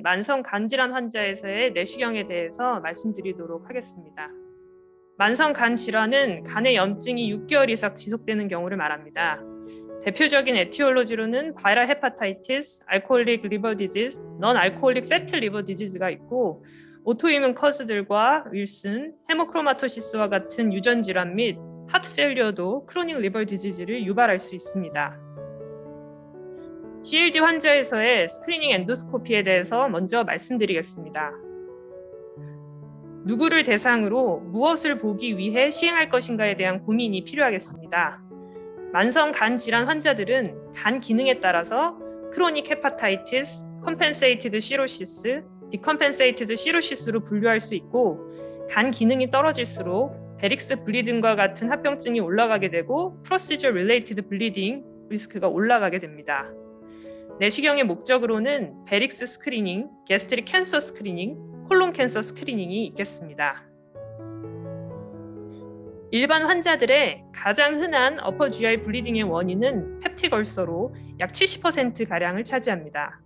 만성 간 질환 환자에서의 내시경에 대해서 말씀드리도록 하겠습니다. 만성 간 질환은 간의 염증이 6개월 이상 지속되는 경우를 말합니다. 대표적인 에티올로지로는 바이럴 헤파타이티스, 알코올릭 리버 디지즈, 넌 알코올릭 패티 리버 디지즈가 있고 오토이뮨 커즈들과 윌슨, 헤모크로마토시스와 같은 유전 질환 및 하트 페일리어도 크로닉 리버 디지즈를 유발할 수 있습니다. CLD 환자에서의 스크리닝 엔도스코피에 대해서 먼저 말씀드리겠습니다. 누구를 대상으로 무엇을 보기 위해 시행할 것인가에 대한 고민이 필요하겠습니다. 만성 간 질환 환자들은 간 기능에 따라서 크로닉 헤파타이티스, 컴펜세이티드 시로시스, 디컴펜세이티드 시로시스로 분류할 수 있고 간 기능이 떨어질수록 베릭스 블리딩과 같은 합병증이 올라가게 되고 프로시저 릴레이티드 블리딩 리스크가 올라가게 됩니다. 내시경의 목적으로는 베릭스 스크리닝, 게스트릭 캔서 스크리닝, 콜론 캔서 스크리닝이 있겠습니다. 일반 환자들의 가장 흔한 어퍼 GI 블리딩의 원인은 펩틱 얼서로 약 70%가량을 차지합니다.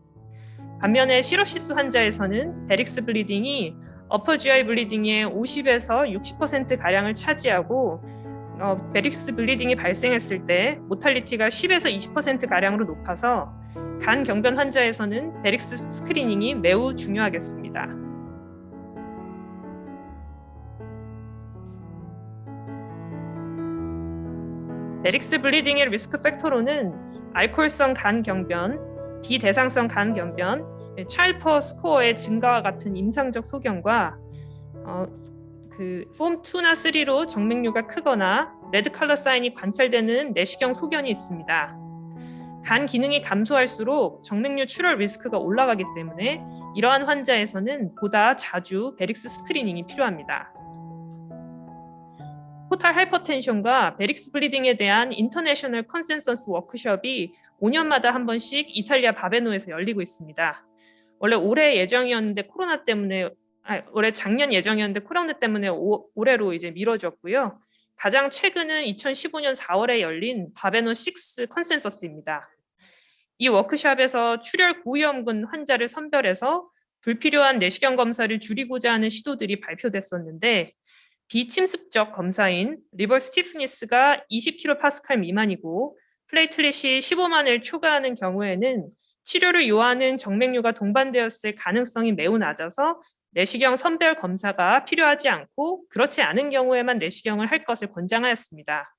반면에 시로시스 환자에서는 베릭스 블리딩이 어퍼 GI 블리딩의 50에서 60%가량을 차지하고 베릭스 블리딩이 발생했을 때 모탈리티가 10에서 20%가량으로 높아서 간 경변 환자에서는 베릭스 스크리닝이 매우 중요하겠습니다. 베릭스 블리딩의 리스크 팩터로는 알코올성 간 경변, 비대상성 간 경변, 찰퍼 스코어의 증가와 같은 임상적 소견과 폼 2나 3로 정맥류가 크거나 레드 컬러 사인이 관찰되는 내시경 소견이 있습니다. 간 기능이 감소할수록 정맥류 출혈 리스크가 올라가기 때문에 이러한 환자에서는 보다 자주 베릭스 스크리닝이 필요합니다. 포탈 하이퍼텐션과 베릭스 블리딩에 대한 인터내셔널 컨센서스 워크숍이 5년마다 한 번씩 이탈리아 바베노에서 열리고 있습니다. 원래 올해 작년 예정이었는데 코로나 때문에 올해로 이제 미뤄졌고요. 가장 최근은 2015년 4월에 열린 바베노 6 컨센서스입니다. 이 워크숍에서 출혈 고위험군 환자를 선별해서 불필요한 내시경 검사를 줄이고자 하는 시도들이 발표됐었는데 비침습적 검사인 리버 스티프니스가 20kPa 미만이고 플레이틀릿이 15만을 초과하는 경우에는 치료를 요하는 정맥류가 동반되었을 가능성이 매우 낮아서 내시경 선별 검사가 필요하지 않고 그렇지 않은 경우에만 내시경을 할 것을 권장하였습니다.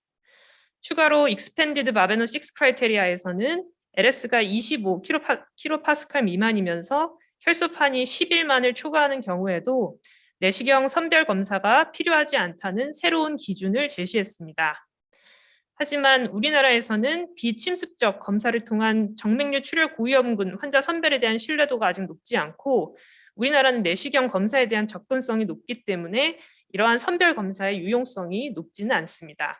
추가로 익스펜디드 바베노 6 크라이테리아에서는 LS가 25kPa 미만이면서 혈소판이 11만을 초과하는 경우에도 내시경 선별 검사가 필요하지 않다는 새로운 기준을 제시했습니다. 하지만 우리나라에서는 비침습적 검사를 통한 정맥류 출혈 고위험군 환자 선별에 대한 신뢰도가 아직 높지 않고 우리나라는 내시경 검사에 대한 접근성이 높기 때문에 이러한 선별 검사의 유용성이 높지는 않습니다.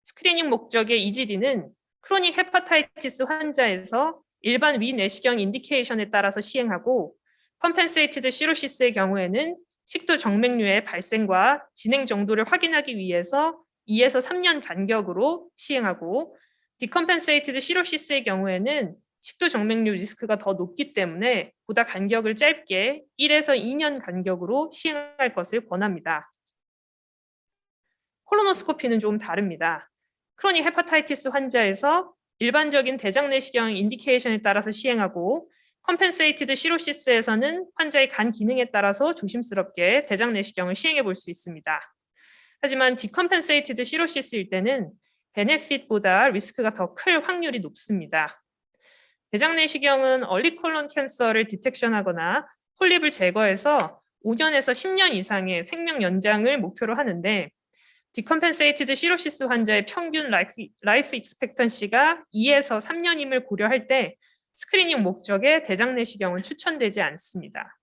스크리닝 목적의 EGD는 크로닉 헤파타이티스 환자에서 일반 위내시경 인디케이션에 따라서 시행하고 컴펜세이티드 시로시스의 경우에는 식도 정맥류의 발생과 진행 정도를 확인하기 위해서 2에서 3년 간격으로 시행하고 디컴펜세이티드 시로시스의 경우에는 식도 정맥류 리스크가 더 높기 때문에 보다 간격을 짧게 1에서 2년 간격으로 시행할 것을 권합니다. 콜로노스코피는 좀 다릅니다. 크로닉 헤파타이티스 환자에서 일반적인 대장 내시경 인디케이션에 따라서 시행하고 컴펜세이티드 시로시스에서는 환자의 간 기능에 따라서 조심스럽게 대장 내시경을 시행해 볼 수 있습니다. 하지만 디컴펜세이티드 시로시스일 때는 베네핏보다 리스크가 더 클 확률이 높습니다. 대장 내시경은 얼리 콜론 캔서를 디텍션하거나 폴립을 제거해서 5년에서 10년 이상의 생명 연장을 목표로 하는데 디컴펜세이티드 시로시스 환자의 평균 라이프 익스펙턴시가 2에서 3년임을 고려할 때 스크리닝 목적의 대장 내시경은 추천되지 않습니다.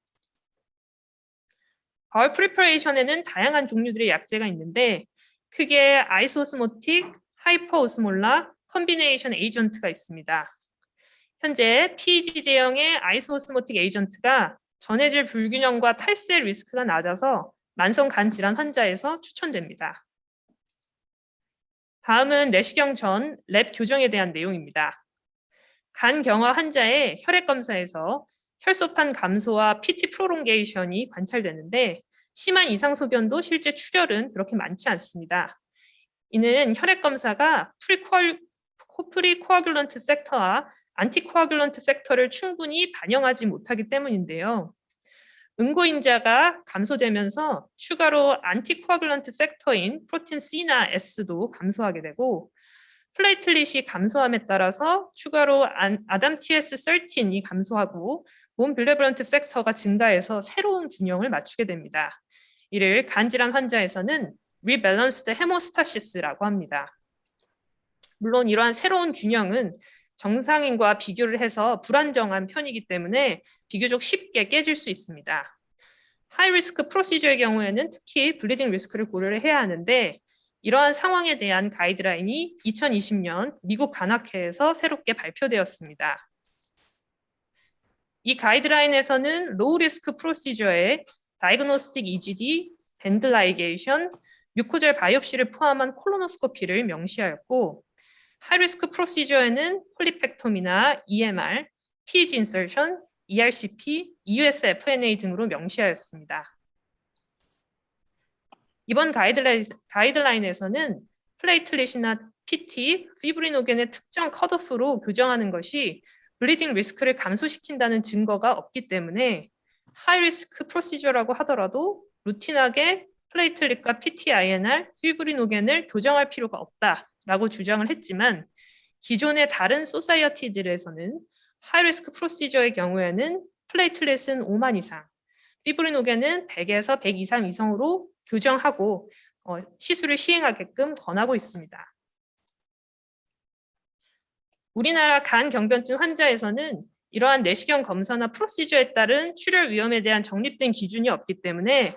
바울 프리퍼레이션에는 다양한 종류들의 약제가 있는데 크게 아이소스모틱, 하이퍼오스몰라, 컨비네이션 에이전트가 있습니다. 현재 PEG 제형의 아이소스모틱 에이전트가 전해질 불균형과 탈세 리스크가 낮아서 만성 간 질환 환자에서 추천됩니다. 다음은 내시경 전 랩 교정에 대한 내용입니다. 간경화 환자의 혈액 검사에서 혈소판 감소와 PT 프롤ongation 관찰되는데 심한 이상 소견도 실제 출혈은 그렇게 많지 않습니다. 이는 혈액 검사가 프리코아귤런트 팩터와 안티코아귤런트 팩터를 충분히 반영하지 못하기 때문인데요. 응고인자가 감소되면서 추가로 안티코아귤런트 팩터인 프로틴 C나 S도 감소하게 되고 플레이틀릿이 감소함에 따라서 추가로 아담TS13이 감소하고 몸 빌레브런트 팩터가 증가해서 새로운 균형을 맞추게 됩니다. 이를 간질환 환자에서는 리밸런스드 헤모스타시스라고 합니다. 물론 이러한 새로운 균형은 정상인과 비교를 해서 불안정한 편이기 때문에 비교적 쉽게 깨질 수 있습니다. 하이리스크 프로시저의 경우에는 특히 블리딩 리스크를 고려를 해야 하는데 이러한 상황에 대한 가이드라인이 2020년 미국 간학회에서 새롭게 발표되었습니다. 이 가이드라인에서는 로우 리스크 프로시저에 다이그노스틱 EGD, 밴드 라이게이션, 뮤코젤 바이옵시를 포함한 콜로노스코피를 명시하였고 하이리스크 프로시저에는 폴리펙톰이나 EMR, PEG 인설션, ERCP, EUSFNA 등으로 명시하였습니다. 이번 가이드라인에서는 플레이틀릿이나 PT, 피브리노겐의 특정 컷오프로 교정하는 것이 블리딩 리스크를 감소시킨다는 증거가 없기 때문에 하이리스크 프로시저라고 하더라도 루틴하게 플레이틀릿과 PT-INR, 피브리노겐을 교정할 필요가 없다라고 주장을 했지만 기존의 다른 소사이어티들에서는 하이리스크 프로시저의 경우에는 플레이틀릿은 5만 이상, 피브리노겐은 100에서 100 이상으로 교정하고 시술을 시행하게끔 권하고 있습니다. 우리나라 간경변증 환자에서는 이러한 내시경 검사나 프로시저에 따른 출혈 위험에 대한 정립된 기준이 없기 때문에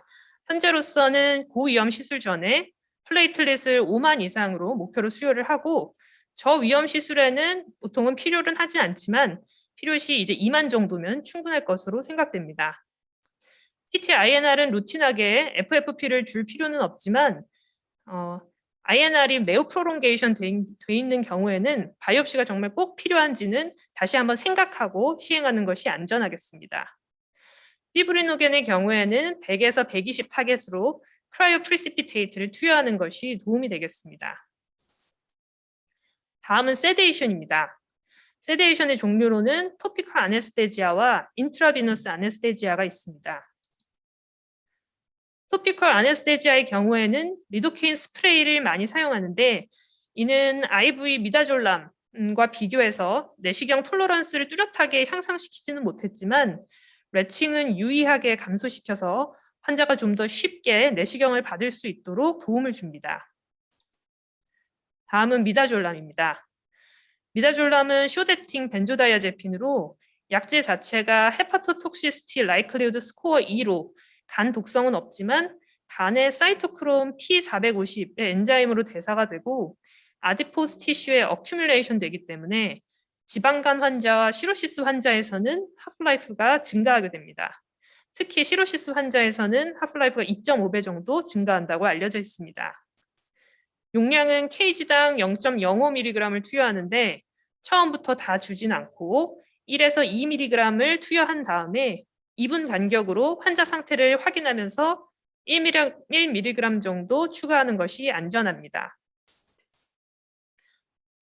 현재로서는 고위험 시술 전에 플레이틀릿을 5만 이상으로 목표로 수요를 하고 저위험 시술에는 보통은 필요는 하지 않지만 필요시 이제 2만 정도면 충분할 것으로 생각됩니다. PT-INR은 루틴하게 FFP를 줄 필요는 없지만 INR이 매우 프롤ongation 돼 있는 경우에는 바이옵시가 정말 꼭 필요한지는 다시 한번 생각하고 시행하는 것이 안전하겠습니다. 피브리노겐의 경우에는 100에서 120 타겟으로 크라이오 프리시피테이트를 투여하는 것이 도움이 되겠습니다. 다음은 세데이션입니다. 세데이션의 종류로는 토피컬 아네스테지아와 인트라비너스 아네스테지아가 있습니다. 토피컬 아네스테지아의 경우에는 리도케인 스프레이를 많이 사용하는데 이는 IV 미다졸람과 비교해서 내시경 톨러런스를 뚜렷하게 향상시키지는 못했지만 레칭은 유의하게 감소시켜서 환자가 좀 더 쉽게 내시경을 받을 수 있도록 도움을 줍니다. 다음은 미다졸람입니다. 미다졸람은 쇼데팅 벤조다이아제핀으로 약제 자체가 헤파토톡시시티 라이클리우드 스코어 2로 간 독성은 없지만 간의 사이토크롬 P450의 엔자임으로 대사가 되고 아디포스 티슈에 어큐뮬레이션 되기 때문에 지방간 환자와 시로시스 환자에서는 하프라이프가 증가하게 됩니다. 특히 시로시스 환자에서는 하프라이프가 2.5배 정도 증가한다고 알려져 있습니다. 용량은 kg당 0.05mg을 투여하는데 처음부터 다 주진 않고 1에서 2mg을 투여한 다음에 2분 간격으로 환자 상태를 확인하면서 1mg 정도 추가하는 것이 안전합니다.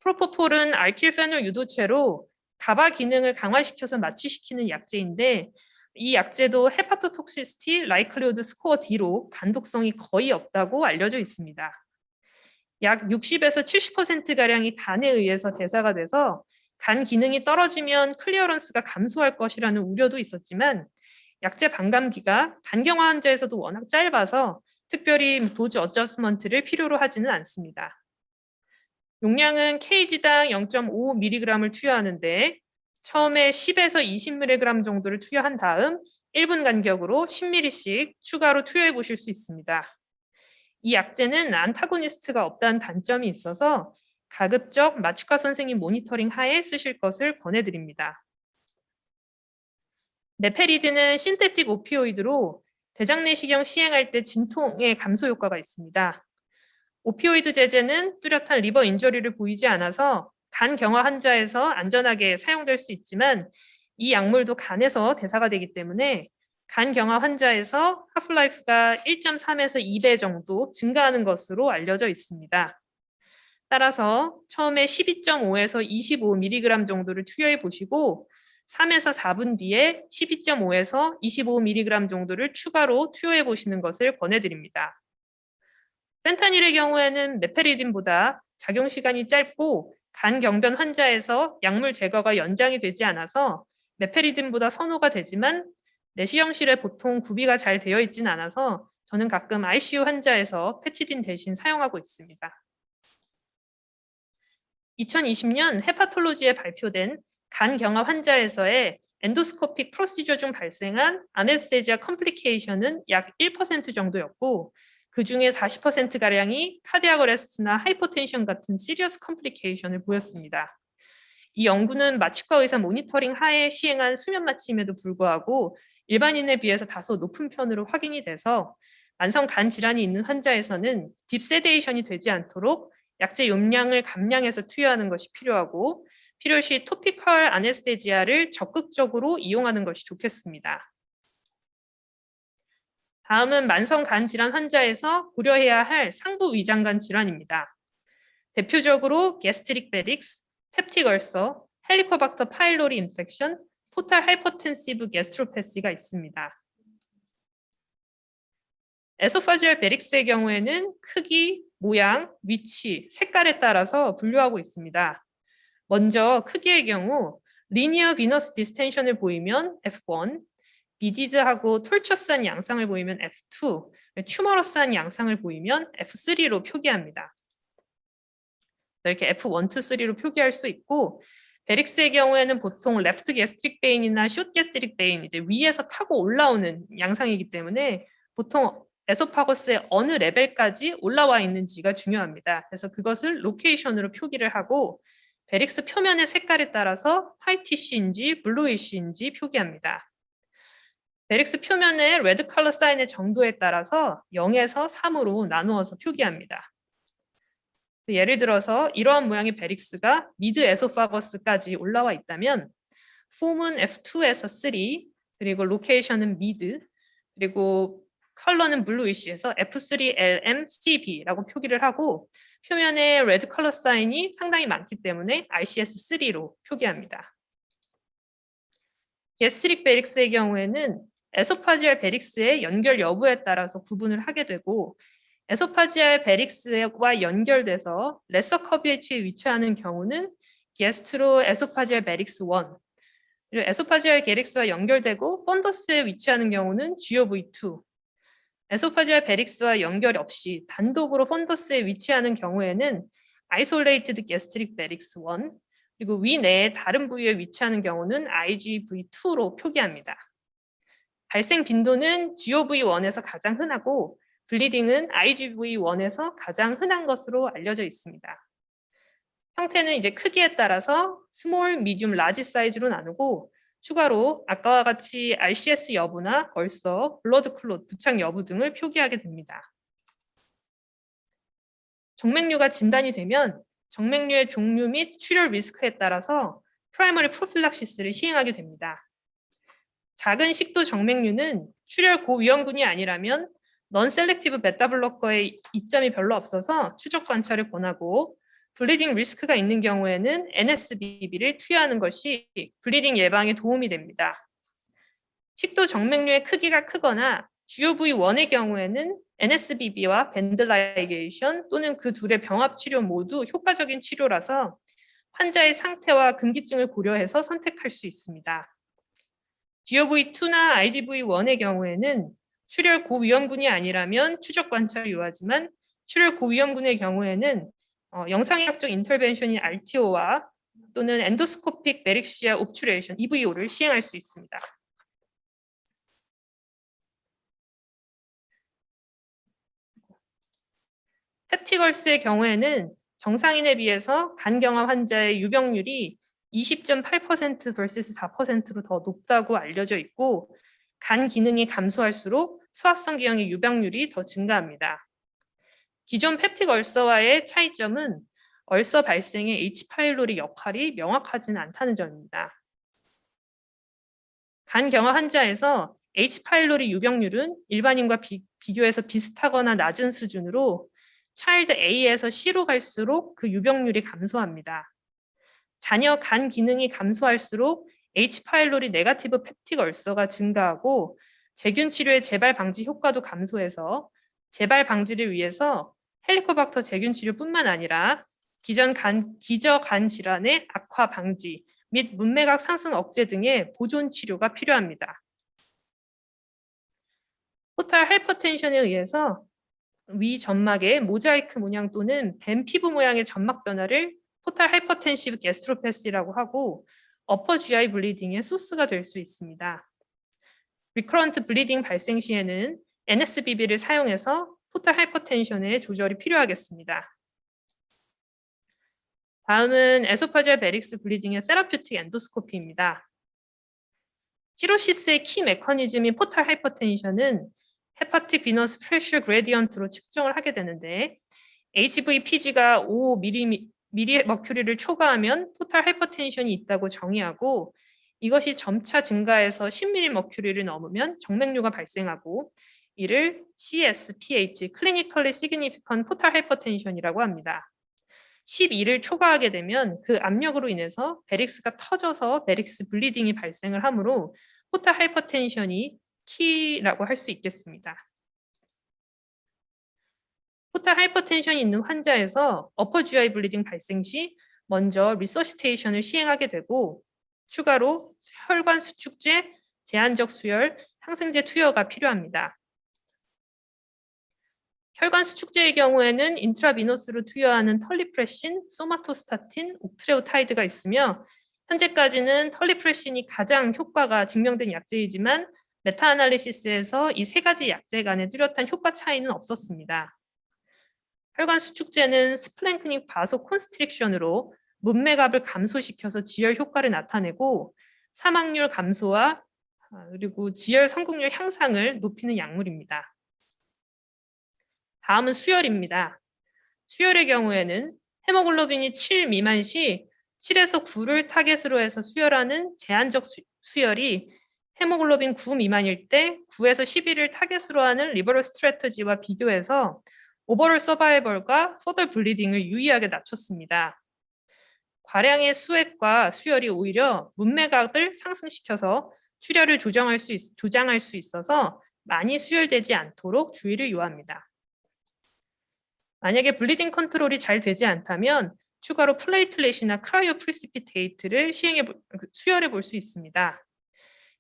프로포폴은 알킬페놀 유도체로 가바 기능을 강화시켜서 마취시키는 약제인데 이 약제도 헤파토톡시시티 라이클리우드 스코어 D로 간독성이 거의 없다고 알려져 있습니다. 약 60에서 70%가량이 간에 의해서 대사가 돼서 간 기능이 떨어지면 클리어런스가 감소할 것이라는 우려도 있었지만 약제 반감기가 간경화 환자에서도 워낙 짧아서 특별히 도즈 어저스먼트를 필요로 하지는 않습니다. 용량은 kg당 0.5mg을 투여하는데 처음에 10에서 20mg 정도를 투여한 다음 1분 간격으로 10ml씩 추가로 투여해 보실 수 있습니다. 이 약제는 안타고니스트가 없다는 단점이 있어서 가급적 마취과 선생님 모니터링 하에 쓰실 것을 권해드립니다. 메페리드는 신테틱 오피오이드로 대장내시경 시행할 때 진통의 감소 효과가 있습니다. 오피오이드 제제는 뚜렷한 리버 인저리를 보이지 않아서 간 경화 환자에서 안전하게 사용될 수 있지만 이 약물도 간에서 대사가 되기 때문에 간 경화 환자에서 하프라이프가 1.3에서 2배 정도 증가하는 것으로 알려져 있습니다. 따라서 처음에 12.5에서 25mg 정도를 투여해 보시고 3에서 4분 뒤에 12.5에서 25mg 정도를 추가로 투여해 보시는 것을 권해드립니다. 펜타닐의 경우에는 메페리딘보다 작용 시간이 짧고 간 경변 환자에서 약물 제거가 연장이 되지 않아서 메페리딘보다 선호가 되지만 내시경실에 보통 구비가 잘 되어 있지는 않아서 저는 가끔 ICU 환자에서 패치딘 대신 사용하고 있습니다. 2020년 헤파톨로지에 발표된 간 경화 환자에서의 엔도스코픽 프로시저 중 발생한 아네스테지아 컴플리케이션은 약 1% 정도였고 그 중에 40%가량이 카디악 어레스트나 하이퍼텐션 같은 시리어스 컴플리케이션을 보였습니다. 이 연구는 마취과 의사 모니터링 하에 시행한 수면 마취임에도 불구하고 일반인에 비해서 다소 높은 편으로 확인이 돼서 만성 간 질환이 있는 환자에서는 딥세데이션이 되지 않도록 약제 용량을 감량해서 투여하는 것이 필요하고 필요시 토피컬 아네스테지아를 적극적으로 이용하는 것이 좋겠습니다. 다음은 만성 간 질환 환자에서 고려해야 할 상부 위장관 질환입니다. 대표적으로 게스트릭 베릭스, 펩틱 얼서, 헬리코박터 파일로리 인펙션, 포탈 하이퍼텐시브 게스트로패시가 있습니다. 에소파지얼 베릭스의 경우에는 크기, 모양, 위치, 색깔에 따라서 분류하고 있습니다. 먼저 크기의 경우 리니어 비너스 디스텐션을 보이면 F1, 비디드하고 톨처스한 양상을 보이면 F2, 튜머러스한 양상을 보이면 F3로 표기합니다. 이렇게 F1, 2, 3로 표기할 수 있고 베릭스의 경우에는 보통 레프트 게스트릭 베인이나 숏 게스트릭 베인 이제 위에서 타고 올라오는 양상이기 때문에 보통 에소파거스의 어느 레벨까지 올라와 있는지가 중요합니다. 그래서 그것을 로케이션으로 표기를 하고 베릭스 표면의 색깔에 따라서 화이티쉬인지 블루이쉬인지 표기합니다. 베릭스 표면의 레드 컬러 사인의 정도에 따라서 0에서 3으로 나누어서 표기합니다. 예를 들어서 이러한 모양의 베릭스가 미드 에소파거스까지 올라와 있다면 폼은 F2에서 3, 그리고 로케이션은 미드, 그리고 컬러는 블루이쉬에서 F3LMCB라고 표기를 하고 표면에 레드 컬러 사인이 상당히 많기 때문에 RCS3로 표기합니다. 게스트릭 베릭스의 경우에는 에소파지알 베릭스의 연결 여부에 따라서 구분을 하게 되고 에소파지알 베릭스와 연결돼서 레서 커비에치에 위치하는 경우는 게스트로 에소파지알 베릭스 1, 그리고 에소파지알 베릭스와 연결되고 펀더스에 위치하는 경우는 GOV2, 에소파지알 베릭스와 연결 없이 단독으로 펀더스에 위치하는 경우에는 아이솔레이티드 게스트릭 베릭스 1, 그리고 위내에 다른 부위에 위치하는 경우는 IGV2로 표기합니다. 발생 빈도는 GOV1에서 가장 흔하고 블리딩은 IGV1에서 가장 흔한 것으로 알려져 있습니다. 형태는 이제 크기에 따라서 스몰, 미디움, 라지 사이즈로 나누고 추가로 아까와 같이 RCS 여부나 얼서, 블러드 클롯, 부착 여부 등을 표기하게 됩니다. 정맥류가 진단이 되면 정맥류의 종류 및 출혈 리스크에 따라서 프라이머리 프로필락시스를 시행하게 됩니다. 작은 식도 정맥류는 출혈 고위험군이 아니라면 넌셀렉티브 베타블로커의 이점이 별로 없어서 추적 관찰을 권하고 블리딩 리스크가 있는 경우에는 NSBB를 투여하는 것이 블리딩 예방에 도움이 됩니다. 식도 정맥류의 크기가 크거나 GOV1의 경우에는 NSBB와 밴들라이게이션 또는 그 둘의 병합 치료 모두 효과적인 치료라서 환자의 상태와 금기증을 고려해서 선택할 수 있습니다. GOV2나 IGV1의 경우에는 출혈 고위험군이 아니라면 추적 관찰이 유효하지만 출혈 고위험군의 경우에는 영상의학적 인터벤션인 RTO와 또는 엔도스코픽 베릭시아 옵추레이션 EVO를 시행할 수 있습니다. 펩티걸스의 경우에는 정상인에 비해서 간경화 환자의 유병률이 20.8% vs 4%로 더 높다고 알려져 있고 간 기능이 감소할수록 소화성 기형의 유병률이 더 증가합니다. 기존 펩틱 얼서와의 차이점은 얼서 발생의 H 파일로리 역할이 명확하지는 않다는 점입니다. 간경화 환자에서 H 파일로리 유병률은 일반인과 비교해서 비슷하거나 낮은 수준으로 차일드 A에서 C로 갈수록 그 유병률이 감소합니다. 자녀 간 기능이 감소할수록 H 파일로리 네거티브 펩틱 얼서가 증가하고 제균 치료의 재발 방지 효과도 감소해서 재발 방지를 위해서 헬리코박터 제균 치료뿐만 아니라 기저 간 질환의 악화 방지 및 문맥악 상승 억제 등의 보존 치료가 필요합니다. 포탈 하이퍼텐션에 의해서 위 점막의 모자이크 모양 또는 뱀 피부 모양의 점막 변화를 포탈 하이퍼텐시브 게스트로패시라고 하고 어퍼 GI 블리딩의 소스가 될 수 있습니다. 리커런트 블리딩 발생 시에는 NSBB를 사용해서 포탈 하이퍼텐션의 조절이 필요하겠습니다. 다음은 에소파지얼 베릭스 블리딩의 세라퓨틱 엔도스코피입니다. 시로시스의 키 메커니즘인 포탈 하이퍼텐션은 헤파틱 비너스 프레셔 그레디언트로 측정을 하게 되는데 HVPG가 5mMH를 초과하면 포탈 하이퍼텐션이 있다고 정의하고 이것이 점차 증가해서 10mMH를 넘으면 정맥류가 발생하고 이를 CSPH, Clinically Significant Portal Hypertension이라고 합니다. 12를 초과하게 되면 그 압력으로 인해서 베릭스가 터져서 베릭스 블리딩이 발생을 하므로 포탈 하이퍼텐션이 키라고 할 수 있겠습니다. 포탈 하이퍼텐션이 있는 환자에서 어퍼 GI 블리딩 발생 시 먼저 리서시테이션을 시행하게 되고 추가로 혈관 수축제, 제한적 수혈, 항생제 투여가 필요합니다. 혈관 수축제의 경우에는 인트라비너스로 투여하는 털리프레신, 소마토스타틴, 옥트레오타이드가 있으며 현재까지는 털리프레신이 가장 효과가 증명된 약제이지만 메타아날리시스에서 이 세 가지 약제 간의 뚜렷한 효과 차이는 없었습니다. 혈관 수축제는 스플랭크닉 바소 콘스트릭션으로 문맥압을 감소시켜서 지혈 효과를 나타내고 사망률 감소와 그리고 지혈 성공률 향상을 높이는 약물입니다. 다음은 수혈입니다. 수혈의 경우에는 헤모글로빈이 7 미만 시 7에서 9를 타겟으로 해서 수혈하는 제한적 수혈이 헤모글로빈 9 미만일 때 9에서 11을 타겟으로 하는 리버럴 스트래터지와 비교해서 오버롤 서바이벌과 퍼더 블리딩을 유의하게 낮췄습니다. 과량의 수액과 수혈이 오히려 문맥압을 상승시켜서 출혈을 조장할 수 있어서 많이 수혈되지 않도록 주의를 요합니다. 만약에 블리딩 컨트롤이 잘 되지 않다면 추가로 플레이틀렛이나 크라이오 프리시피테이트를 수혈해 볼 수 있습니다.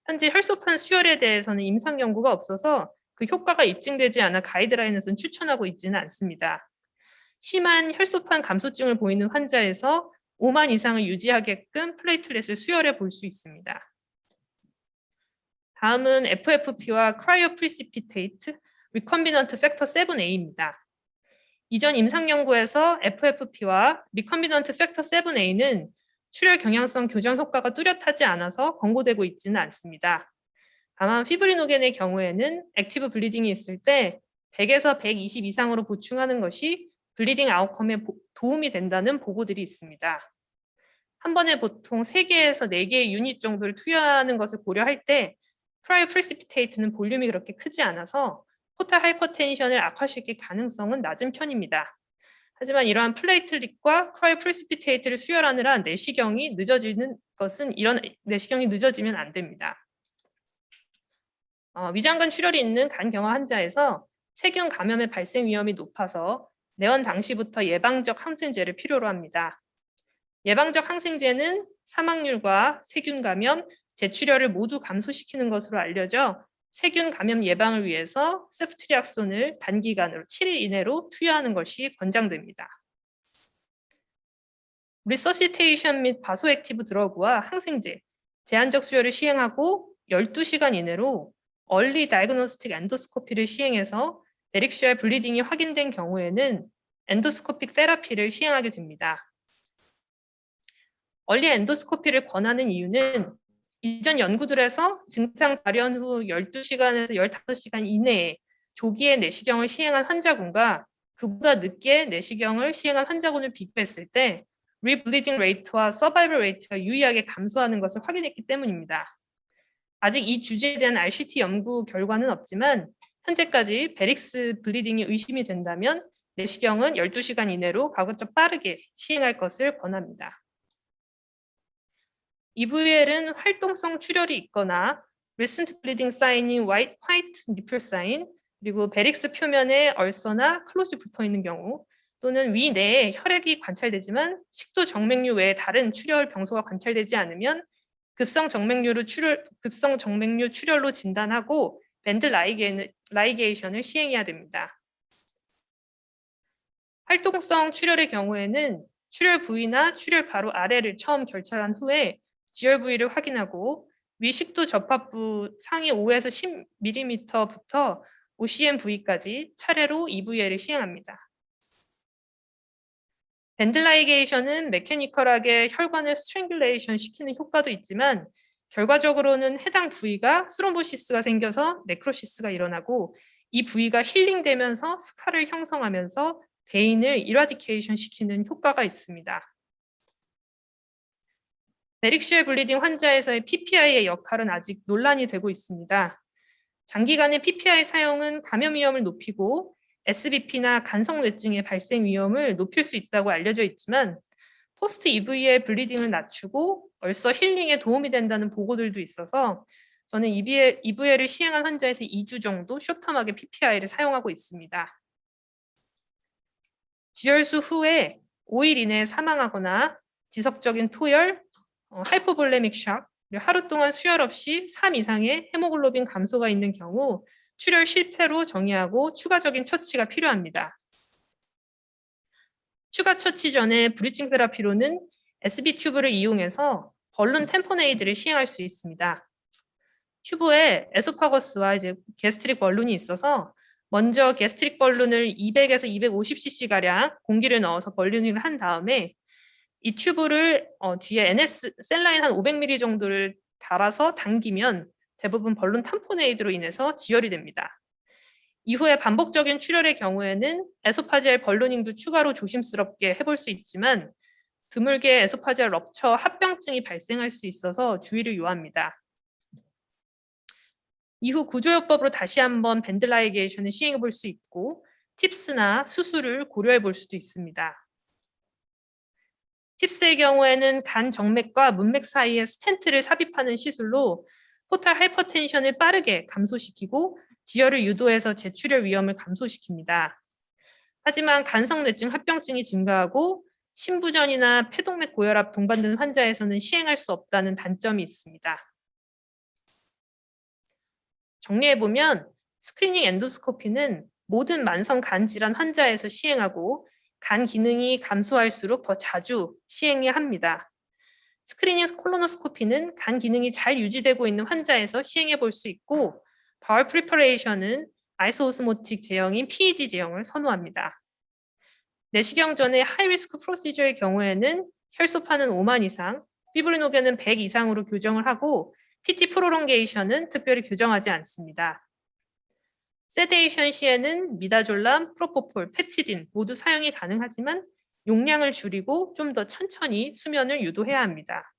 현재 혈소판 수혈에 대해서는 임상 연구가 없어서 그 효과가 입증되지 않아 가이드라인에서는 추천하고 있지는 않습니다. 심한 혈소판 감소증을 보이는 환자에서 5만 이상을 유지하게끔 플레이틀렛을 수혈해 볼 수 있습니다. 다음은 FFP와 크라이오 프리시피테이트 리컨비넌트 팩터 7A입니다. 이전 임상 연구에서 FFP와 리컨비넌트 팩터 7A는 출혈 경향성 교정 효과가 뚜렷하지 않아서 권고되고 있지는 않습니다. 다만 피브리노겐의 경우에는 액티브 블리딩이 있을 때 100에서 120 이상으로 보충하는 것이 블리딩 아웃컴에 도움이 된다는 보고들이 있습니다. 한 번에 보통 3개에서 4개의 유닛 정도를 투여하는 것을 고려할 때 크라이오 프리시피테이트는 볼륨이 그렇게 크지 않아서 포탈 하이퍼텐션을 악화시킬 가능성은 낮은 편입니다. 하지만 이러한 플레이틀릿과 크라이오 프리시피테이트를 수혈하느라 내시경이 늦어지는 것은 이런 내시경이 늦어지면 안 됩니다. 위장관 출혈이 있는 간경화 환자에서 세균 감염의 발생 위험이 높아서 내원 당시부터 예방적 항생제를 필요로 합니다. 예방적 항생제는 사망률과 세균 감염, 재출혈을 모두 감소시키는 것으로 알려져 세균 감염 예방을 위해서 세프트리악손을 단기간으로 7일 이내로 투여하는 것이 권장됩니다. 리서시테이션 및 바소액티브 드러그와 항생제, 제한적 수혈을 시행하고 12시간 이내로 얼리 다이그노스틱 엔도스코피를 시행해서 베릭시알 블리딩이 확인된 경우에는 엔도스코픽 세라피를 시행하게 됩니다. 얼리 엔도스코피를 권하는 이유는 이전 연구들에서 증상 발현 후 12시간에서 15시간 이내에 조기에 내시경을 시행한 환자군과 그보다 늦게 내시경을 시행한 환자군을 비교했을 때 rebleeding rate와 survival rate가 유의하게 감소하는 것을 확인했기 때문입니다. 아직 이 주제에 대한 RCT 연구 결과는 없지만 현재까지 베릭스 블리딩이 의심이 된다면 내시경은 12시간 이내로 가급적 빠르게 시행할 것을 권합니다. EVL은 활동성 출혈이 있거나 recent bleeding 사인인 white nipple sign, 그리고 베릭스 표면에 얼서나 클롯이 붙어 있는 경우 또는 위 내에 혈액이 관찰되지만 식도 정맥류 외에 다른 출혈 병소가 관찰되지 않으면 급성 정맥류 출혈로 진단하고 밴드 라이게이션을 시행해야 됩니다. 활동성 출혈의 경우에는 출혈 부위나 출혈 바로 아래를 처음 결찰한 후에 지혈 부위를 확인하고 위 식도 접합부 상위 5에서 10mm부터 OCM 부위까지 차례로 EVL을 시행합니다. 밴들라이게이션은 메케니컬하게 혈관을 스트랭귤레이션 시키는 효과도 있지만 결과적으로는 해당 부위가 스롬보시스가 생겨서 네크로시스가 일어나고 이 부위가 힐링되면서 스카를 형성하면서 베인을 이라디케이션 시키는 효과가 있습니다. 베릭시얼 블리딩 환자에서의 PPI의 역할은 아직 논란이 되고 있습니다. 장기간의 PPI 사용은 감염 위험을 높이고 SBP나 간성뇌증의 발생 위험을 높일 수 있다고 알려져 있지만 포스트 EVL 블리딩을 낮추고 얼서 힐링에 도움이 된다는 보고들도 있어서 저는 EVL을 시행한 환자에서 2주 정도 쇼텀하게 PPI를 사용하고 있습니다. 지혈수 후에 5일 이내에 사망하거나 지속적인 토열, 하이포볼레믹 샥, 하루 동안 수혈 없이 3 이상의 헤모글로빈 감소가 있는 경우 출혈 실패로 정의하고 추가적인 처치가 필요합니다. 추가 처치 전에 브리징 테라피로는 SB 튜브를 이용해서 벌룬 템포네이드를 시행할 수 있습니다. 튜브에 에소파거스와 게스트릭 벌룬이 있어서 먼저 게스트릭 벌룬을 200에서 250cc 가량 공기를 넣어서 벌루닝을 한 다음에 이 튜브를 뒤에 NS 셀라인 한 500ml 정도를 달아서 당기면 대부분 벌룬 탐포네이드로 인해서 지혈이 됩니다. 이후에 반복적인 출혈의 경우에는 에소파지알 벌루닝도 추가로 조심스럽게 해볼 수 있지만 드물게 에소파지알 럽처 합병증이 발생할 수 있어서 주의를 요합니다. 이후 구조요법으로 다시 한번 밴들라이게이션을 시행해 볼 수 있고 팁스나 수술을 고려해 볼 수도 있습니다. 팁스의 경우에는 간 정맥과 문맥 사이에 스텐트를 삽입하는 시술로 포탈 하이퍼텐션을 빠르게 감소시키고 지혈을 유도해서 재출혈 위험을 감소시킵니다. 하지만 간성뇌증 합병증이 증가하고 심부전이나 폐동맥 고혈압 동반된 환자에서는 시행할 수 없다는 단점이 있습니다. 정리해보면 스크리닝 엔도스코피는 모든 만성 간 질환 환자에서 시행하고 간 기능이 감소할수록 더 자주 시행해야 합니다. 스크리닝 콜로노스코피는 간 기능이 잘 유지되고 있는 환자에서 시행해 볼 수 있고 바울 프리퍼레이션은 아이소오스모틱 제형인 PEG 제형을 선호합니다. 내시경 전에 하이리스크 프로시저의 경우에는 혈소판은 5만 이상, 피브리노겐은 100 이상으로 교정을 하고 PT 프롤롱게이션은 특별히 교정하지 않습니다. 세데이션 시에는 미다졸람, 프로포폴, 페치딘 모두 사용이 가능하지만 용량을 줄이고 좀 더 천천히 수면을 유도해야 합니다.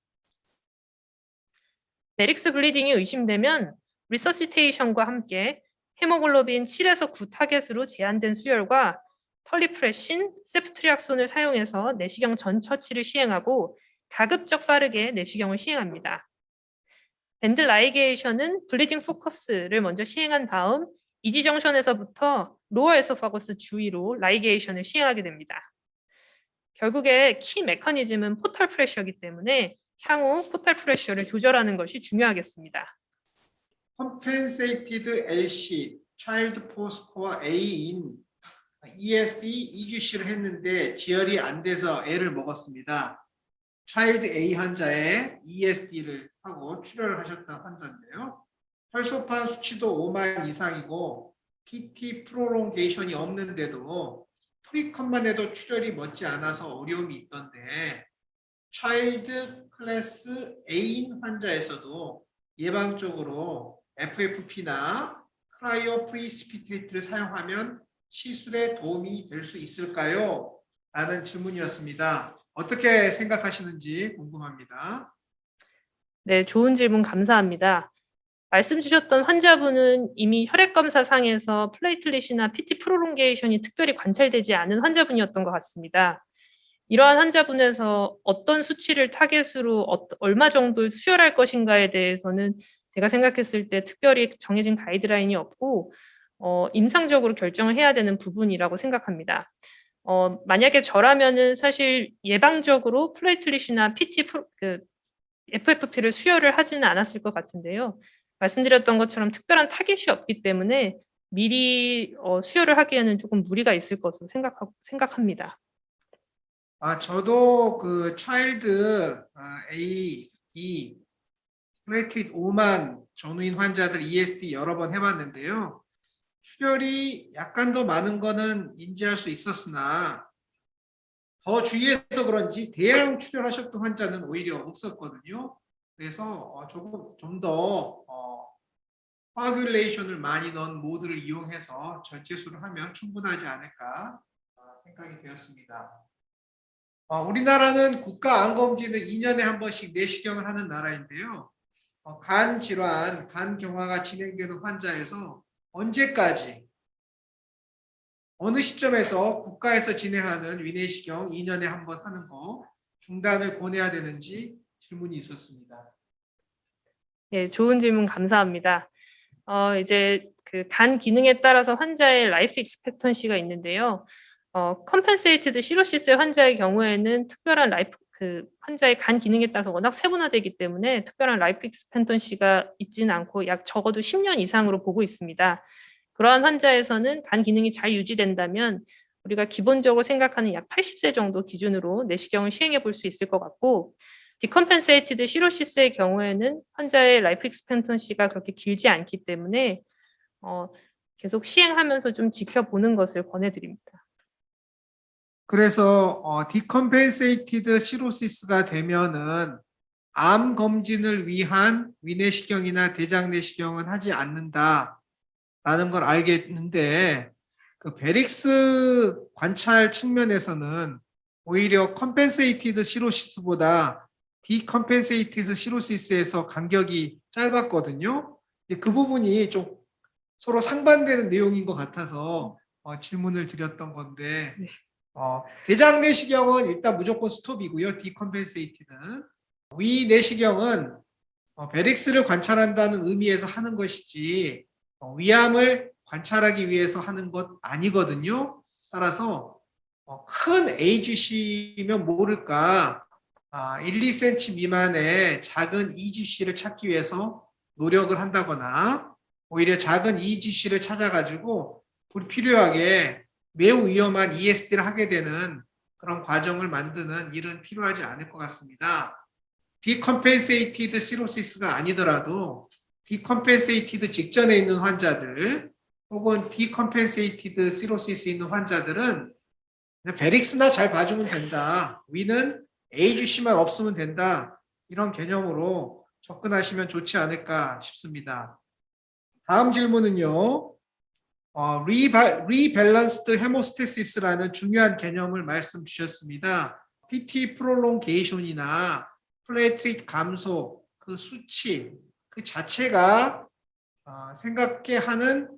베릭스 블리딩이 의심되면 리서시테이션과 함께 헤모글로빈 7에서 9 타겟으로 제한된 수혈과 털리프레신, 세프트리악손을 사용해서 내시경 전 처치를 시행하고 가급적 빠르게 내시경을 시행합니다. 밴드 라이게이션은 블리딩 포커스를 먼저 시행한 다음 이지정션에서부터 로어 에소파거스 주위로 라이게이션을 시행하게 됩니다. 결국에 키 메커니즘은 포털 프레셔이기 때문에 향후 포털 프레셔를 조절하는 것이 중요하겠습니다. Compensated LC, Child Post Score A인 ESD 2주시를 했는데 지혈이 안 돼서 L을 먹었습니다. Child A 환자에 ESD를 하고 출혈을 하셨던 환자인데요. 혈소판 수치도 5만 이상이고 PT 프롤롱게이션이 없는데도 프리컷만 해도 출혈이 멎지 않아서 어려움이 있던데 차일드 클래스 A인 환자에서도 예방적으로 FFP나 크라이오 프리시피테이트를 사용하면 시술에 도움이 될 수 있을까요? 라는 질문이었습니다. 어떻게 생각하시는지 궁금합니다. 네, 좋은 질문 감사합니다. 말씀 주셨던 환자분은 이미 혈액검사상에서 플레이틀릿이나 PT 프롤ongation 특별히 관찰되지 않은 환자분이었던 것 같습니다. 이러한 환자분에서 어떤 수치를 타겟으로 얼마 정도 수혈할 것인가에 대해서는 제가 생각했을 때 특별히 정해진 가이드라인이 없고 임상적으로 결정을 해야 되는 부분이라고 생각합니다. 만약에 저라면은 사실 예방적으로 플레이틀릿이나 FFP를 수혈을 하지는 않았을 것 같은데요. 말씀드렸던 것처럼 특별한 타겟이 없기 때문에 미리 수혈을 하기에는 조금 무리가 있을 것으로 생각합니다. 저도 그 차일드 A, E, 플레이트릿 5만 전후인 환자들 ESD 여러 번 해봤는데요. 출혈이 약간 더 많은 거는 인지할 수 있었으나 더 주의해서 그런지 대량 출혈하셨던 환자는 오히려 없었거든요. 그래서 조금 좀 더 코아귤레이션을 많이 넣은 모드를 이용해서 전체수를 하면 충분하지 않을까 생각이 되었습니다. 우리나라는 국가암검진을 2년에 한 번씩 내시경을 하는 나라인데요. 간 질환, 간 경화가 진행되는 환자에서 언제까지 어느 시점에서 국가에서 진행하는 위내시경 2년에 한 번 하는 거 중단을 권해야 되는지 질문이 있었습니다. 예, 좋은 질문 감사합니다. 이제 그 간 기능에 따라서 환자의 라이프 익스펙턴시가 있는데요. 컴펜세이티드 시로시스 환자의 경우에는 특별한 환자의 간 기능에 따라서 워낙 세분화되기 때문에 특별한 라이프 익스펙턴시가 있지는 않고 약 적어도 10년 이상으로 보고 있습니다. 그러한 환자에서는 간 기능이 잘 유지된다면 우리가 기본적으로 생각하는 약 80세 정도 기준으로 내시경을 시행해 볼 수 있을 것 같고, 디컴펜세이티드 시로시스의 경우에는 환자의 라이프 익스펜턴시가 그렇게 길지 않기 때문에 계속 시행하면서 좀 지켜보는 것을 권해드립니다. 그래서 디컴펜세이티드 시로시스가 되면은 암 검진을 위한 위내시경이나 대장내시경은 하지 않는다라는 걸 알겠는데 그 베릭스 관찰 측면에서는 오히려 컴펜세이티드 시로시스보다 디컴펜세이티드 시로시스에서 간격이 짧았거든요. 그 부분이 좀 서로 상반되는 내용인 것 같아서 질문을 드렸던 건데 대장 내시경은 일단 무조건 스톱이고요. 디컴펜세이티드는 위 내시경은 베릭스를 관찰한다는 의미에서 하는 것이지 위암을 관찰하기 위해서 하는 것 아니거든요. 따라서 큰 AGC면 모를까 1, 2cm 미만의 작은 EGC를 찾기 위해서 노력을 한다거나 오히려 작은 EGC를 찾아가지고 불필요하게 매우 위험한 ESD를 하게 되는 그런 과정을 만드는 일은 필요하지 않을 것 같습니다. 디컴펜세이티드 시로시스가 아니더라도 디컴펜세이티드 직전에 있는 환자들 혹은 디컴펜세이티드 시로시스 있는 환자들은 그냥 베릭스나 잘 봐주면 된다. 위는 AGC만 없으면 된다. 이런 개념으로 접근하시면 좋지 않을까 싶습니다. 다음 질문은요. 리밸런스드 헤모스테시스라는 중요한 개념을 말씀 주셨습니다. PT 프롤롱게이션이나 플레이트릿 감소 그 수치 그 자체가 생각해 하는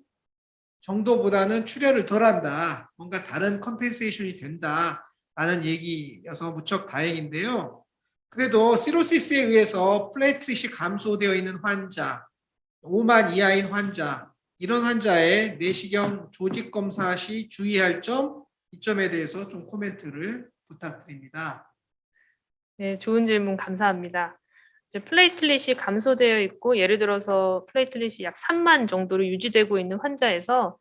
정도보다는 출혈을 덜한다. 뭔가 다른 컴펜세이션이 된다라는 얘기여서 무척 다행인데요. 그래도 시로시스에 의해서 플레이트릿이 감소되어 있는 환자, 5만 이하인 환자, 이런 환자의 내시경 조직 검사 시 주의할 점, 이 점에 대해서 좀 코멘트를 부탁드립니다. 네, 좋은 질문 감사합니다. 이제 플레이틀릿이 감소되어 있고 예를 들어서 플레이틀릿이 약 3만 정도로 유지되고 있는 환자에서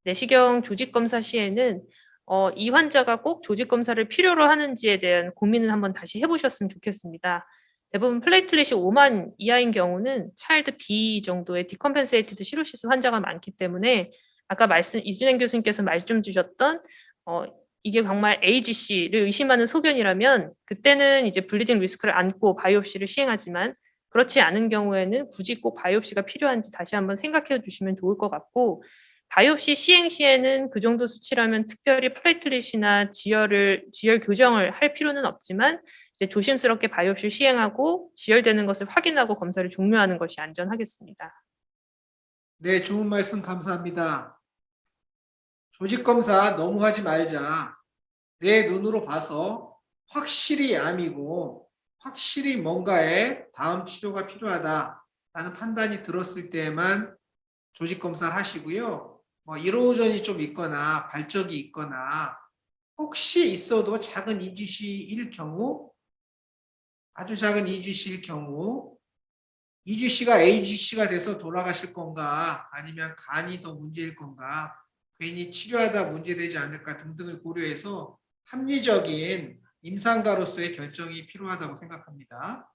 내시경 조직 검사 시에는 이 환자가 꼭 조직 검사를 필요로 하는지에 대한 고민을 한번 다시 해보셨으면 좋겠습니다. 대부분 플레이틀릿이 5만 이하인 경우는 차일드 B 정도의 디컴펜세이티드 시로시스 환자가 많기 때문에 아까 이준행 교수님께서 말씀 주셨던 이게 정말 AGC를 의심하는 소견이라면 그때는 이제 블리딩 리스크를 안고 바이옵시를 시행하지만 그렇지 않은 경우에는 굳이 꼭 바이옵시가 필요한지 다시 한번 생각해 주시면 좋을 것 같고 바이옵시 시행 시에는 그 정도 수치라면 특별히 플레이틀릿이나 지혈 교정을 할 필요는 없지만 이제 조심스럽게 바이옵시 시행하고 지혈되는 것을 확인하고 검사를 종료하는 것이 안전하겠습니다. 네, 좋은 말씀 감사합니다. 조직 검사 너무 하지 말자. 내 눈으로 봐서 확실히 암이고 확실히 뭔가의 다음 치료가 필요하다라는 판단이 들었을 때만 조직 검사를 하시고요. 뭐 이로우전이 좀 있거나 발적이 있거나 혹시 있어도 작은 이주시일 경우, 아주 작은 이주시일 경우 이주시가 AGC가 돼서 돌아가실 건가 아니면 간이 더 문제일 건가 괜히 치료하다 문제되지 않을까 등등을 고려해서 합리적인 임상가로서의 결정이 필요하다고 생각합니다.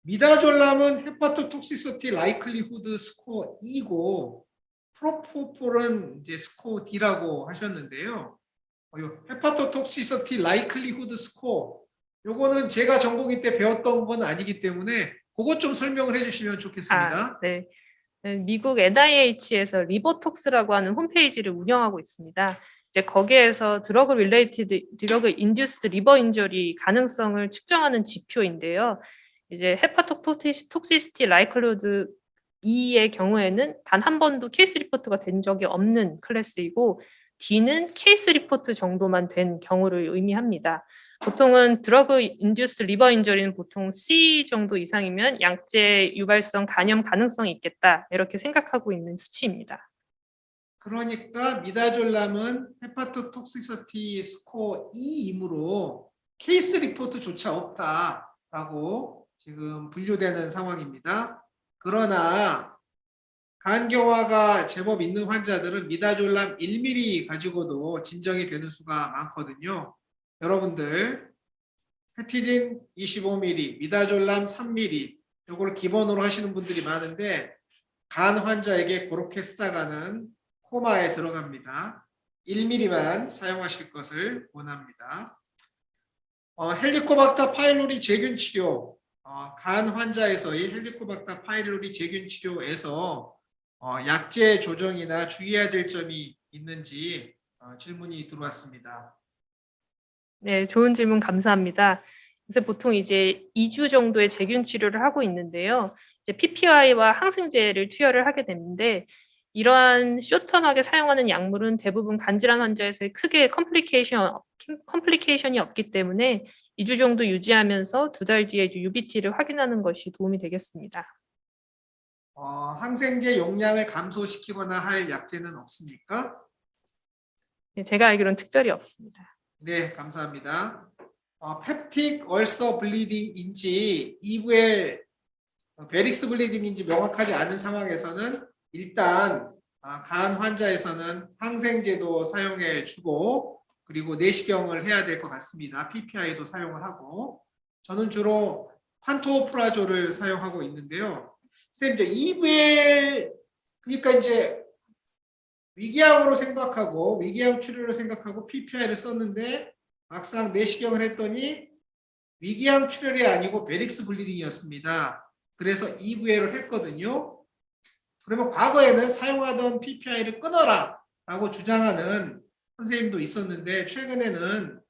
미다졸람은 헤파토톡시시티 라이클리후드 스코어 E고 프로포폴은 이제 스코어 D라고 하셨는데요. 헤파토톡시시티 라이클리후드 스코어 요거는 제가 전공의 때 배웠던 건 아니기 때문에 그것 좀 설명을 해주시면 좋겠습니다. 네. 미국 NIH에서 리버톡스라고 하는 홈페이지를 운영하고 있습니다. 이제 거기에서 드러그 인듀스드 리버 인저리 가능성을 측정하는 지표인데요. 이제 헤파토톡시시티 라이클로드 E의 경우에는 단 한 번도 케이스 리포트가 된 적이 없는 클래스이고 D는 케이스 리포트 정도만 된 경우를 의미합니다. 보통은 드러그 인듀스드 리버 인저리는 보통 C 정도 이상이면 양재 유발성 간염 가능성이 있겠다 이렇게 생각하고 있는 수치입니다. 그러니까 미다졸람은 헤파토톡시시티 스코어 E이므로 케이스 리포트조차 없다라고 지금 분류되는 상황입니다. 그러나 간경화가 제법 있는 환자들은 미다졸람 1ml 가지고도 진정이 되는 수가 많거든요. 여러분들 페티딘 25ml, 미다졸람 3ml 이걸 기본으로 하시는 분들이 많은데 간 환자에게 그렇게 쓰다가는 코마에 들어갑니다. 1ml만 사용하실 것을 원합니다. 헬리코박터 파일로리 제균 치료, 간 환자에서의 헬리코박터 파일로리 제균 치료에서 약제 조정이나 주의해야 될 점이 있는지 질문이 들어왔습니다. 네, 좋은 질문 감사합니다. 그래서 보통 이제 2주 정도의 재균 치료를 하고 있는데요. 이제 PPI와 항생제를 투여를 하게 되는데 이러한 쇼텀하게 사용하는 약물은 대부분 간질환 환자에서의 크게 컴플리케이션이 없기 때문에 2주 정도 유지하면서 2달 뒤에 UBT를 확인하는 것이 도움이 되겠습니다. 항생제 용량을 감소시키거나 할 약제는 없습니까? 네, 제가 알기로는 특별히 없습니다. 네, 감사합니다. 펩틱 얼서 블리딩인지 EVL 베릭스 블리딩인지 명확하지 않은 상황에서는 일단 간 환자에서는 항생제도 사용해 주고 그리고 내시경을 해야 될 것 같습니다. PPI도 사용을 하고 저는 주로 판토프라졸을 사용하고 있는데요. 선생님 이제 EVL 그러니까 이제 위궤양으로 생각하고 위궤양 치료를 생각하고 PPI를 썼는데 막상 내시경을 했더니 위궤양 출혈이 아니고 베릭스 블리딩이었습니다. 그래서 EVL을 했거든요. 그러면 과거에는 사용하던 PPI를 끊어라 라고 주장하는 선생님도 있었는데 최근에는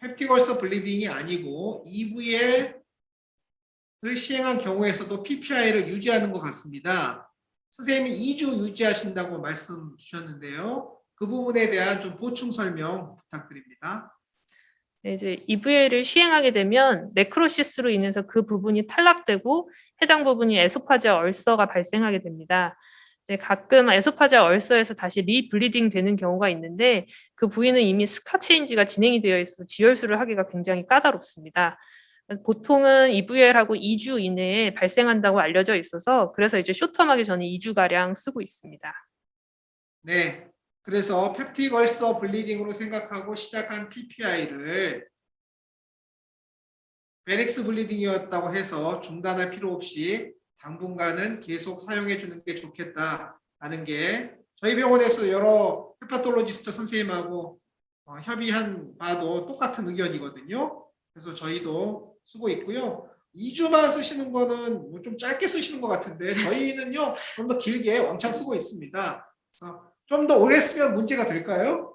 펩틱 얼서 블리딩이 아니고 EVL을 시행한 경우에서도 PPI를 유지하는 것 같습니다. 선생님이 2주 유지하신다고 말씀 주셨는데요. 그 부분에 대한 좀 보충 설명 부탁드립니다. 네, 이제 EVL을 시행하게 되면 네크로시스로 인해서 그 부분이 탈락되고 해당 부분이 에소파지아 얼서가 발생하게 됩니다. 이제 가끔 에소파지아 얼서에서 다시 리블리딩 되는 경우가 있는데 그 부위는 이미 스카 체인지가 진행이 되어 있어서 지혈수를 하기가 굉장히 까다롭습니다. 보통은 EVL하고 2주 이내에 발생한다고 알려져 있어서 그래서 이제 쇼텀하게 저는 2주가량 쓰고 있습니다. 네, 그래서 펩틱 얼서 블리딩으로 생각하고 시작한 PPI를 베릭스 블리딩이었다고 해서 중단할 필요 없이 당분간은 계속 사용해 주는 게 좋겠다라는 게 저희 병원에서 여러 헤파톨로지스트 선생님하고 협의한 바도 똑같은 의견이거든요. 그래서 저희도 쓰고 있고요. 2주만 쓰시는 거는 좀 짧게 쓰시는 것 같은데 저희는요 좀 더 길게 왕창 쓰고 있습니다. 좀 더 오래 쓰면 문제가 될까요?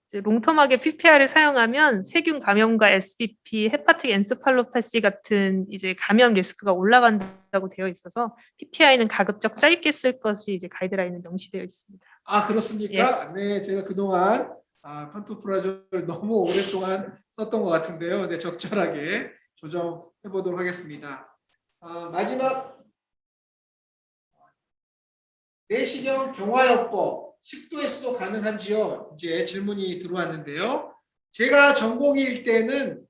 이제 롱텀하게 PPI를 사용하면 세균 감염과 SBP, 헤파틱 엔세팔로파시 같은 이제 감염 리스크가 올라간다고 되어 있어서 PPI는 가급적 짧게 쓸 것이 이제 가이드라인에 명시되어 있습니다. 아, 그렇습니까? 네, 제가 그동안 판토프라졸 너무 오랫동안 썼던 것 같은데요. 네, 적절하게 조정해 보도록 하겠습니다. 마지막 내시경 경화요법 식도에서도 가능한지요? 이제 질문이 들어왔는데요. 제가 전공일 때는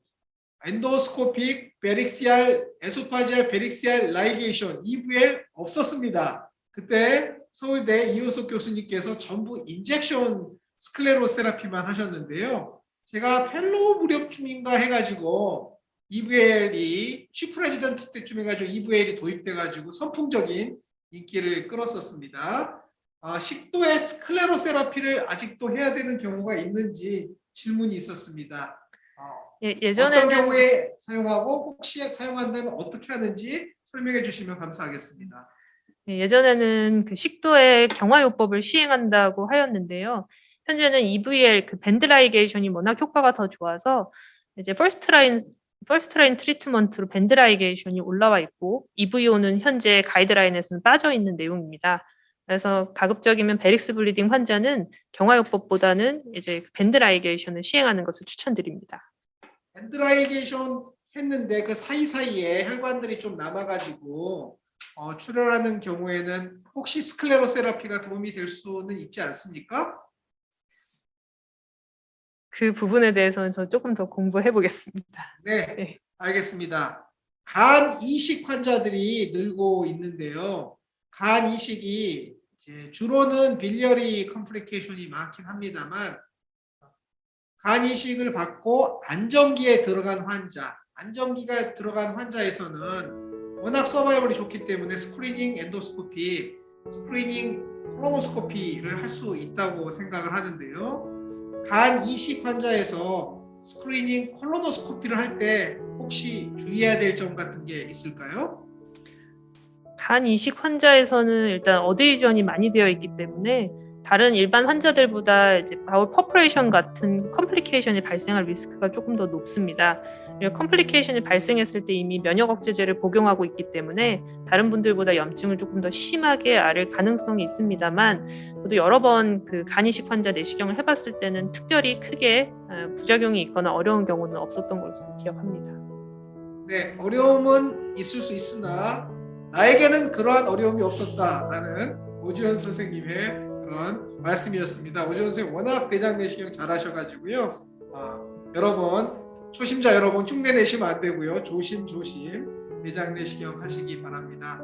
엔도스코픽 베릭시알 에소파지알 베릭시알 라이게이션 EVL 없었습니다. 그때 서울대 이효석 교수님께서 전부 인젝션 스클레로 세라피만 하셨는데요. 제가 펠로우 무렵쯤인가 해가지고 EVL이 쉬프레지던트 때쯤 해가지고 EVL이 도입돼가지고 선풍적인 인기를 끌었었습니다. 식도의 스클레로세라피를 아직도 해야 되는 경우가 있는지 질문이 있었습니다. 어떤 예전에는 경우에 사용하고 혹시 사용한다면 어떻게 하는지 설명해 주시면 감사하겠습니다. 예전에는 그 식도의 경화요법을 시행한다고 하였는데요. 현재는 EVL 그 밴드라이게이션이 워낙 효과가 더 좋아서 이제 퍼스트 라인 트리트먼트로 밴드라이게이션이 올라와 있고 EVO는 현재 가이드라인에서는 빠져 있는 내용입니다. 그래서 가급적이면 베릭스 블리딩 환자는 경화요법보다는 이제 밴드라이게이션을 시행하는 것을 추천드립니다. 밴드라이게이션 했는데 그 사이사이에 혈관들이 좀 남아가지고 출혈하는 경우에는 혹시 스클레로세라피가 도움이 될 수는 있지 않습니까? 그 부분에 대해서는 저 조금 더 공부해 보겠습니다. 네, 네. 알겠습니다. 간 이식 환자들이 늘고 있는데요. 간 이식이 이제 주로는 빌리어리 컴플리케이션이 많긴 합니다만 간 이식을 받고 안정기에 들어간 안정기가 들어간 환자에서는 워낙 서바이벌이 좋기 때문에 스크리닝 엔도스코피, 스크리닝 콜로노스코피를 할 수 있다고 생각을 하는데요. 간 이식 환자에서 스크리닝 콜로노스코피를 할 때 혹시 주의해야 될 점 같은 게 있을까요? 간 이식 환자에서는 일단 어데이전이 많이 되어 있기 때문에 다른 일반 환자들보다 이제 바울 퍼포레이션 같은 컴플리케이션이 발생할 리스크가 조금 더 높습니다. 컴플리케이션이 발생했을 때 이미 면역 억제제를 복용하고 있기 때문에 다른 분들보다 염증을 조금 더 심하게 앓을 가능성이 있습니다만 저도 여러 번 그 간 이식 환자 내시경을 해봤을 때는 특별히 크게 부작용이 있거나 어려운 경우는 없었던 것으로 기억합니다. 네, 어려움은 있을 수 있으나 나에게는 그러한 어려움이 없었다라는 오주현 선생님의 그런 말씀이었습니다. 오주현 선생님 워낙 대장 내시경 잘하셔가지고요. 여러분 초심자 여러분 흉내 내시면 안 되고요. 조심조심 대장 내시경 하시기 바랍니다.